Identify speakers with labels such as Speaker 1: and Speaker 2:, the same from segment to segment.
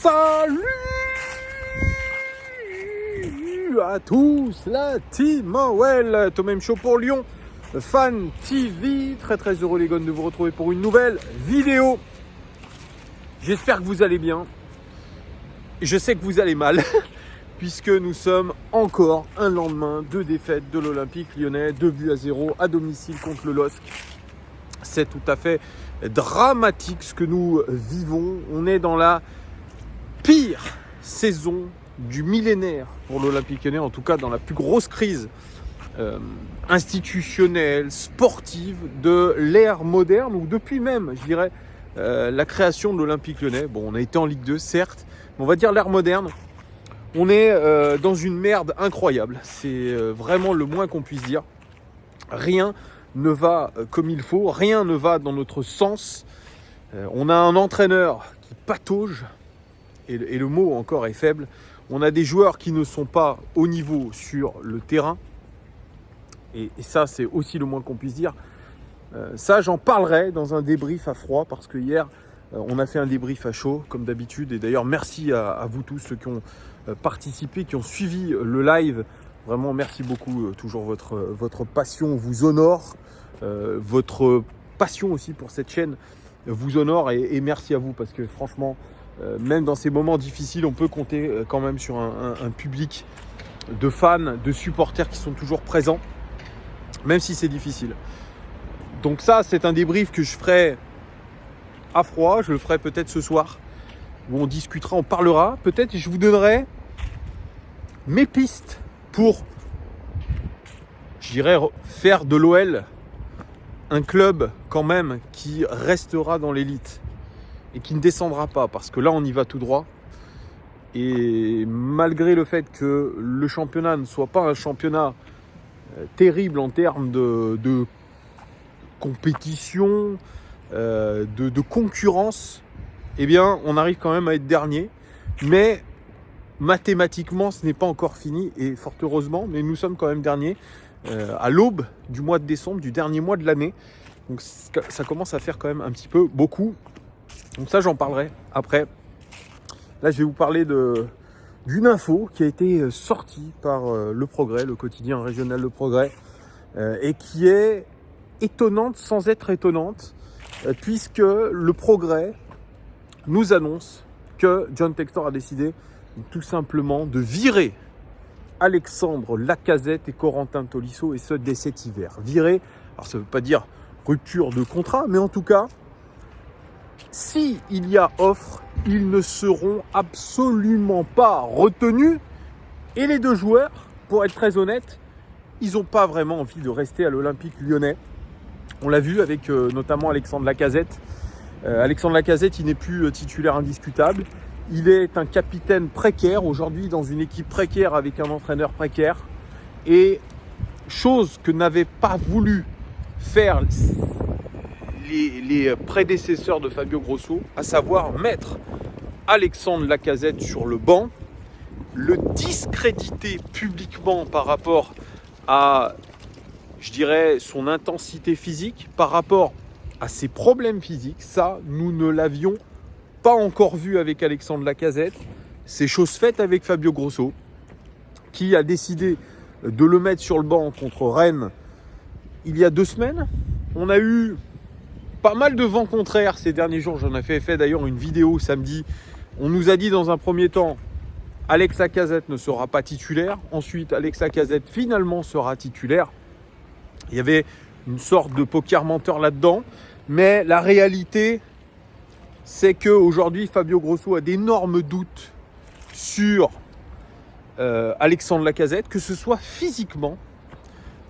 Speaker 1: Salut à tous, la team Well, Tomem Show pour Lyon, Fan TV. Très heureux les gars de vous retrouver pour une nouvelle vidéo. J'espère que vous allez bien. Je sais que vous allez mal, puisque nous sommes encore un lendemain de défaite de l'Olympique Lyonnais, 2-0 à domicile contre le LOSC. C'est tout à fait dramatique ce que nous vivons. On est dans la pire saison du millénaire pour l'Olympique Lyonnais, en tout cas dans la plus grosse crise institutionnelle, sportive de l'ère moderne, ou depuis même, je dirais, la création de l'Olympique Lyonnais. Bon, on a été en Ligue 2, certes, mais on va dire l'ère moderne. On est dans une merde incroyable. C'est vraiment le moins qu'on puisse dire. Rien ne va comme il faut, rien ne va dans notre sens. On a un entraîneur qui patauge, et le mot encore est faible. On a des joueurs qui ne sont pas au niveau sur le terrain. Et ça, c'est aussi le moins qu'on puisse dire. Ça, j'en parlerai dans un débrief à froid, parce que hier, on a fait un débrief à chaud, comme d'habitude. Et d'ailleurs, merci à vous tous, ceux qui ont participé, qui ont suivi le live. Vraiment, merci beaucoup. Toujours votre passion vous honore. Votre passion aussi pour cette chaîne vous honore. Et merci à vous, parce que franchement, même dans ces moments difficiles, on peut compter quand même sur un public de fans, de supporters qui sont toujours présents, même si c'est difficile. Donc ça, c'est un débrief que je ferai à froid. Je le ferai peut-être ce soir, où on discutera, on parlera. Peut-être je vous donnerai mes pistes pour, je dirais, faire de l'OL un club quand même qui restera dans l'élite et qui ne descendra pas, parce que là on y va tout droit. Et malgré le fait que le championnat ne soit pas un championnat terrible en termes de compétition, de concurrence, eh bien on arrive quand même à être dernier. Mais mathématiquement ce n'est pas encore fini, et fort heureusement, mais nous sommes quand même derniers à l'aube du mois de décembre, du dernier mois de l'année. Donc ça commence à faire quand même un petit peu beaucoup. Donc ça, j'en parlerai après. Là, je vais vous parler d'une info qui a été sortie par Le Progrès, le quotidien régional Le Progrès, et qui est étonnante sans être étonnante, puisque Le Progrès nous annonce que John Textor a décidé tout simplement de virer Alexandre Lacazette et Corentin Tolisso, et ce dès cet hiver. Virer, alors ça ne veut pas dire rupture de contrat, mais en tout cas, s'il y a offre, ils ne seront absolument pas retenus. Et les deux joueurs, pour être très honnête, ils n'ont pas vraiment envie de rester à l'Olympique Lyonnais. On l'a vu avec notamment Alexandre Lacazette. Alexandre Lacazette, il n'est plus titulaire indiscutable. Il est un capitaine précaire aujourd'hui dans une équipe précaire avec un entraîneur précaire. Et chose que n'avaient pas voulu faire les prédécesseurs de Fabio Grosso, à savoir mettre Alexandre Lacazette sur le banc, le discréditer publiquement par rapport à, je dirais, son intensité physique, par rapport à ses problèmes physiques. Ça, nous ne l'avions pas encore vu avec Alexandre Lacazette. C'est chose faite avec Fabio Grosso, qui a décidé de le mettre sur le banc contre Rennes il y a 2 semaines. On a eu pas mal de vents contraires ces derniers jours. J'en ai fait d'ailleurs une vidéo samedi. On nous a dit dans un premier temps, Alex Lacazette ne sera pas titulaire. Ensuite, Alex Lacazette finalement sera titulaire. Il y avait une sorte de poker menteur là-dedans. Mais la réalité, c'est qu'aujourd'hui, Fabio Grosso a d'énormes doutes sur Alexandre Lacazette, que ce soit physiquement,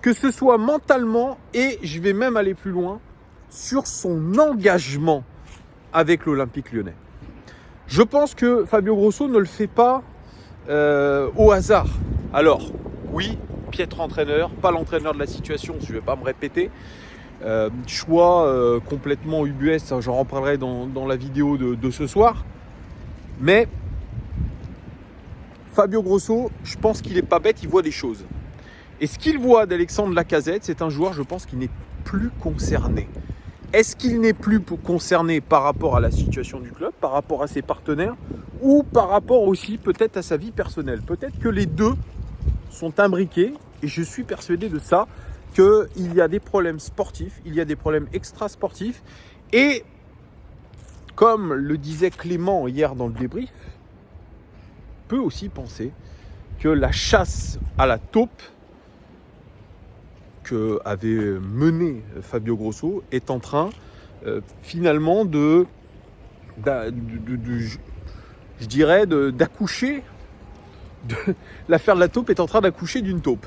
Speaker 1: que ce soit mentalement, et je vais même aller plus loin, sur son engagement avec l'Olympique Lyonnais. Je pense que Fabio Grosso ne le fait pas au hasard. Alors, oui, piètre entraîneur, pas l'entraîneur de la situation, je ne vais pas me répéter. Choix complètement ubuesque, j'en reparlerai dans la vidéo de ce soir. Mais Fabio Grosso, je pense qu'il n'est pas bête, il voit des choses. Et ce qu'il voit d'Alexandre Lacazette, c'est un joueur, je pense, qui n'est plus concerné. Est-ce qu'il n'est plus concerné par rapport à la situation du club, par rapport à ses partenaires? ou par rapport aussi peut-être à sa vie personnelle. Peut-être que les deux sont imbriqués, et je suis persuadé de ça, qu'il y a des problèmes sportifs, il y a des problèmes extra-sportifs, et comme le disait Clément hier dans le débrief, peut aussi penser que la chasse à la taupe que avait menée Fabio Grosso est en train finalement d'accoucher. L'affaire de la taupe est en train d'accoucher d'une taupe.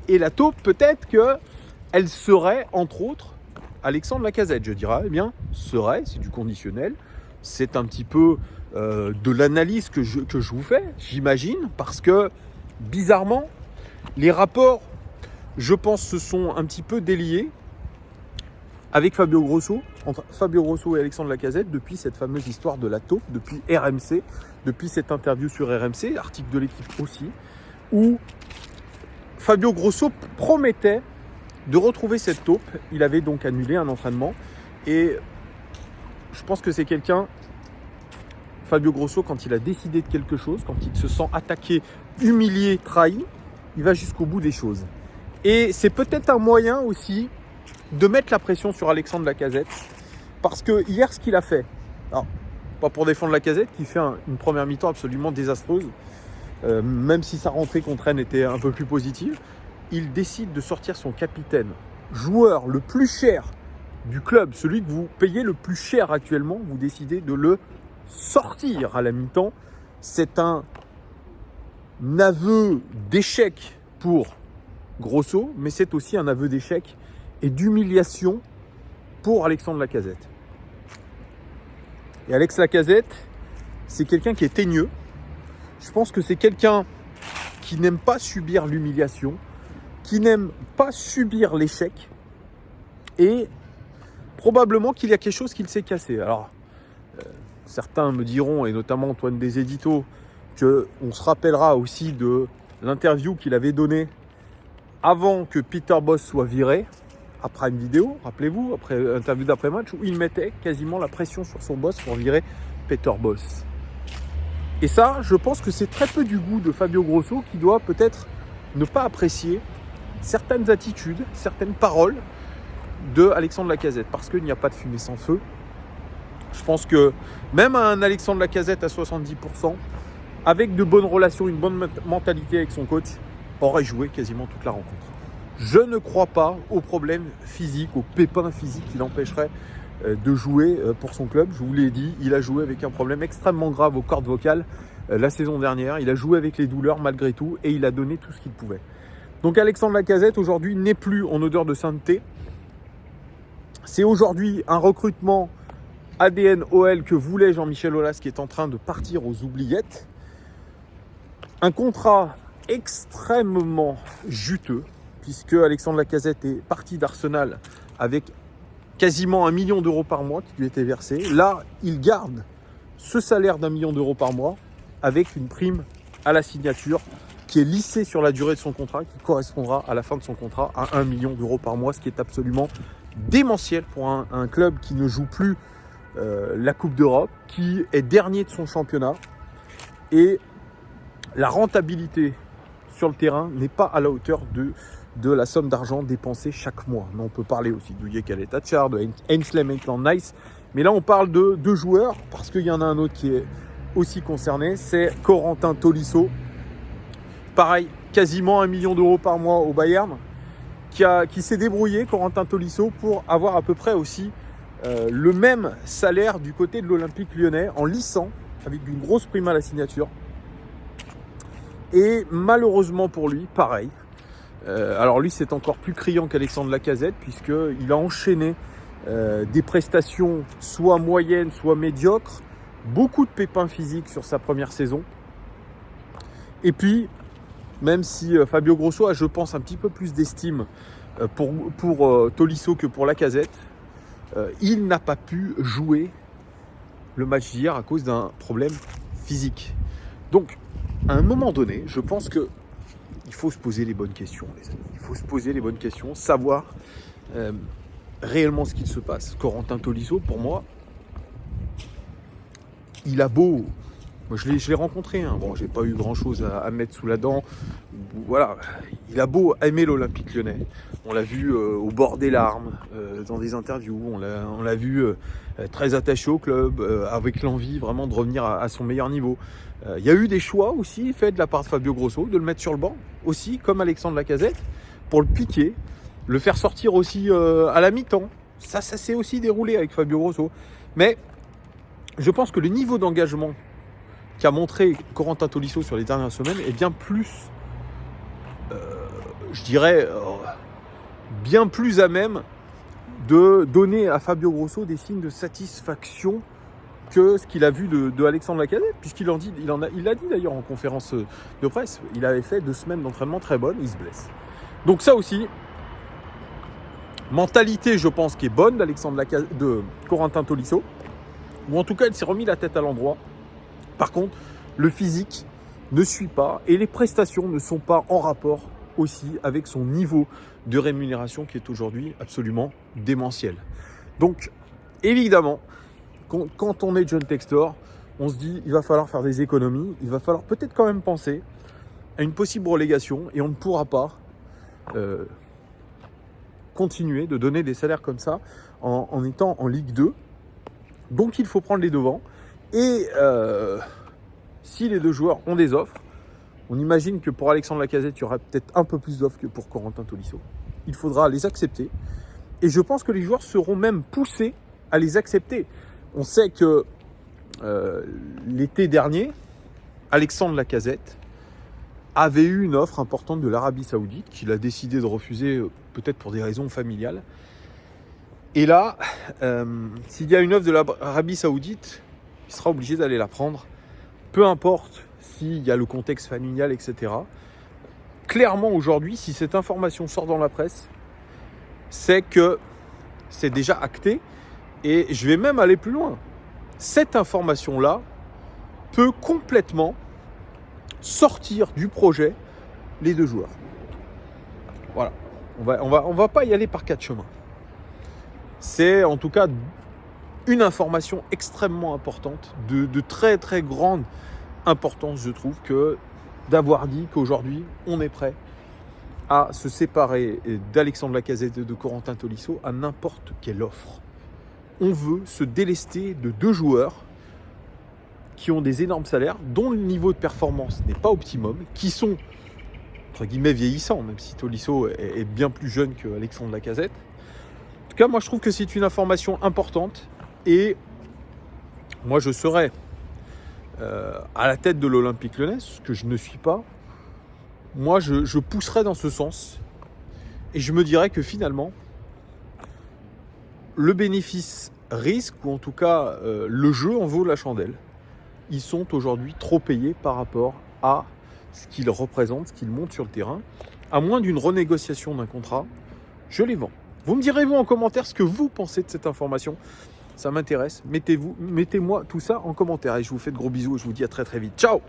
Speaker 1: Et la taupe, peut-être qu'elle serait, entre autres, Alexandre Lacazette, je dirais. Eh bien, serait, c'est du conditionnel. C'est un petit peu de l'analyse que je vous fais, j'imagine, parce que, bizarrement, les rapports, je pense, se sont un petit peu déliés avec Fabio Grosso, entre Fabio Grosso et Alexandre Lacazette, depuis cette fameuse histoire de la taupe, depuis RMC, depuis cette interview sur RMC, article de l'équipe aussi, où Fabio Grosso promettait de retrouver cette taupe. Il avait donc annulé un entraînement. Et je pense que c'est quelqu'un, Fabio Grosso, quand il a décidé de quelque chose, quand il se sent attaqué, humilié, trahi, il va jusqu'au bout des choses. Et c'est peut-être un moyen aussi de mettre la pression sur Alexandre Lacazette. Parce que hier, ce qu'il a fait, alors, pas pour défendre Lacazette, qui fait une première mi-temps absolument désastreuse, même si sa rentrée contre Rennes était un peu plus positive, il décide de sortir son capitaine, joueur le plus cher du club, celui que vous payez le plus cher actuellement, vous décidez de le sortir à la mi-temps. C'est un aveu d'échec pour Grosso, mais c'est aussi un aveu d'échec et d'humiliation pour Alexandre Lacazette. Et Alex Lacazette, c'est quelqu'un qui est teigneux. Je pense que c'est quelqu'un qui n'aime pas subir l'humiliation, qui n'aime pas subir l'échec, et probablement qu'il y a quelque chose qu'il s'est cassé. Alors, certains me diront, et notamment Antoine des Éditos, qu'on se rappellera aussi de l'interview qu'il avait donnée avant que Peter Bosz soit viré, à Prime Video, rappelez-vous, après l'interview d'après-match, où il mettait quasiment la pression sur son boss pour virer Peter Bosz. Et ça, je pense que c'est très peu du goût de Fabio Grosso, qui doit peut-être ne pas apprécier certaines attitudes, certaines paroles de Alexandre Lacazette, parce qu'il n'y a pas de fumée sans feu. Je pense que même un Alexandre Lacazette à 70%, avec de bonnes relations, une bonne mentalité avec son coach, aurait joué quasiment toute la rencontre. Je ne crois pas aux problèmes physiques, aux pépins physiques qui l'empêcheraient de jouer pour son club. Je vous l'ai dit, il a joué avec un problème extrêmement grave aux cordes vocales la saison dernière. Il a joué avec les douleurs malgré tout et il a donné tout ce qu'il pouvait. Donc Alexandre Lacazette aujourd'hui n'est plus en odeur de sainteté. C'est aujourd'hui un recrutement ADN OL que voulait Jean-Michel Aulas qui est en train de partir aux oubliettes. Un contrat extrêmement juteux, puisque Alexandre Lacazette est parti d'Arsenal avec quasiment 1 million d'euros par mois qui lui était versé. Là, il garde ce salaire d'1 million d'euros par mois avec une prime à la signature qui est lissée sur la durée de son contrat, qui correspondra à la fin de son contrat à 1 million d'euros par mois, ce qui est absolument démentiel pour un club qui ne joue plus la Coupe d'Europe, qui est dernier de son championnat. Et la rentabilité sur le terrain n'est pas à la hauteur de la somme d'argent dépensée chaque mois. Mais on peut parler aussi de Yekale Tachar, de Ainsley Maitland-Nice. Mais là, on parle de deux joueurs, parce qu'il y en a un autre qui est aussi concerné, c'est Corentin Tolisso. Pareil, quasiment 1 million d'euros par mois au Bayern, qui s'est débrouillé, Corentin Tolisso, pour avoir à peu près aussi le même salaire du côté de l'Olympique Lyonnais, en lissant, avec une grosse prime à la signature. Et malheureusement pour lui, pareil. Alors lui, c'est encore plus criant qu'Alexandre Lacazette, puisqu'il a enchaîné des prestations soit moyennes, soit médiocres. Beaucoup de pépins physiques sur sa première saison. Et puis, même si Fabio Grosso a, je pense, un petit peu plus d'estime pour Tolisso que pour Lacazette, il n'a pas pu jouer le match d'hier à cause d'un problème physique. Donc, à un moment donné, je pense qu'il faut se poser les bonnes questions, les amis. Il faut se poser les bonnes questions, savoir réellement ce qu'il se passe. Corentin Tolisso, pour moi, il a beau Moi, je l'ai rencontré. Hein. Bon, j'ai pas eu grand-chose à mettre sous la dent. Voilà, il a beau aimer l'Olympique Lyonnais. On l'a vu au bord des larmes, dans des interviews. On l'a vu très attaché au club, avec l'envie vraiment de revenir à son meilleur niveau. Il y a eu des choix aussi faits de la part de Fabio Grosso, de le mettre sur le banc, aussi, comme Alexandre Lacazette, pour le piquer, le faire sortir aussi à la mi-temps. Ça s'est aussi déroulé avec Fabio Grosso. Mais je pense que le niveau d'engagement qu'a montré Corentin Tolisso sur les dernières semaines est bien plus, je dirais, bien plus à même de donner à Fabio Grosso des signes de satisfaction que ce qu'il a vu de Alexandre Lacazette, puisqu'il l'a dit d'ailleurs en conférence de presse. Il avait fait 2 semaines d'entraînement très bonnes, il se blesse. Donc ça aussi, mentalité, je pense, qui est bonne de Corentin Tolisso, ou en tout cas, il s'est remis la tête à l'endroit. Par contre, le physique ne suit pas et les prestations ne sont pas en rapport aussi avec son niveau de rémunération qui est aujourd'hui absolument démentiel. Donc, évidemment, quand on est John Textor, on se dit il va falloir faire des économies, il va falloir peut-être quand même penser à une possible relégation et on ne pourra pas continuer de donner des salaires comme ça en étant en Ligue 2. Donc, il faut prendre les devants. Et si les 2 joueurs ont des offres, on imagine que pour Alexandre Lacazette, il y aura peut-être un peu plus d'offres que pour Corentin Tolisso. Il faudra les accepter. Et je pense que les joueurs seront même poussés à les accepter. On sait que l'été dernier, Alexandre Lacazette avait eu une offre importante de l'Arabie Saoudite qu'il a décidé de refuser, peut-être pour des raisons familiales. Et là, s'il y a une offre de l'Arabie Saoudite, il sera obligé d'aller la prendre, peu importe s'il y a le contexte familial, etc. Clairement, aujourd'hui, si cette information sort dans la presse, c'est que c'est déjà acté. Et je vais même aller plus loin. Cette information-là peut complètement sortir du projet les 2 joueurs. Voilà. On va pas y aller par 4 chemins. C'est en tout cas une information extrêmement importante, de très très grande importance, je trouve, que d'avoir dit qu'aujourd'hui, on est prêt à se séparer d'Alexandre Lacazette et de Corentin Tolisso à n'importe quelle offre. On veut se délester de 2 joueurs qui ont des énormes salaires, dont le niveau de performance n'est pas optimum, qui sont, entre guillemets, vieillissants, même si Tolisso est bien plus jeune qu'Alexandre Lacazette. En tout cas, moi, je trouve que c'est une information importante et moi, je serais à la tête de l'Olympique Lyonnais, ce que je ne suis pas. Moi, je pousserais dans ce sens et je me dirais que finalement, le bénéfice risque, ou en tout cas le jeu en vaut la chandelle. Ils sont aujourd'hui trop payés par rapport à ce qu'ils représentent, ce qu'ils montrent sur le terrain. À moins d'une renégociation d'un contrat, je les vends. Vous me direz, vous, en commentaire, ce que vous pensez de cette information. Ça m'intéresse. Mettez-moi tout ça en commentaire. Et je vous fais de gros bisous et je vous dis à très très vite. Ciao!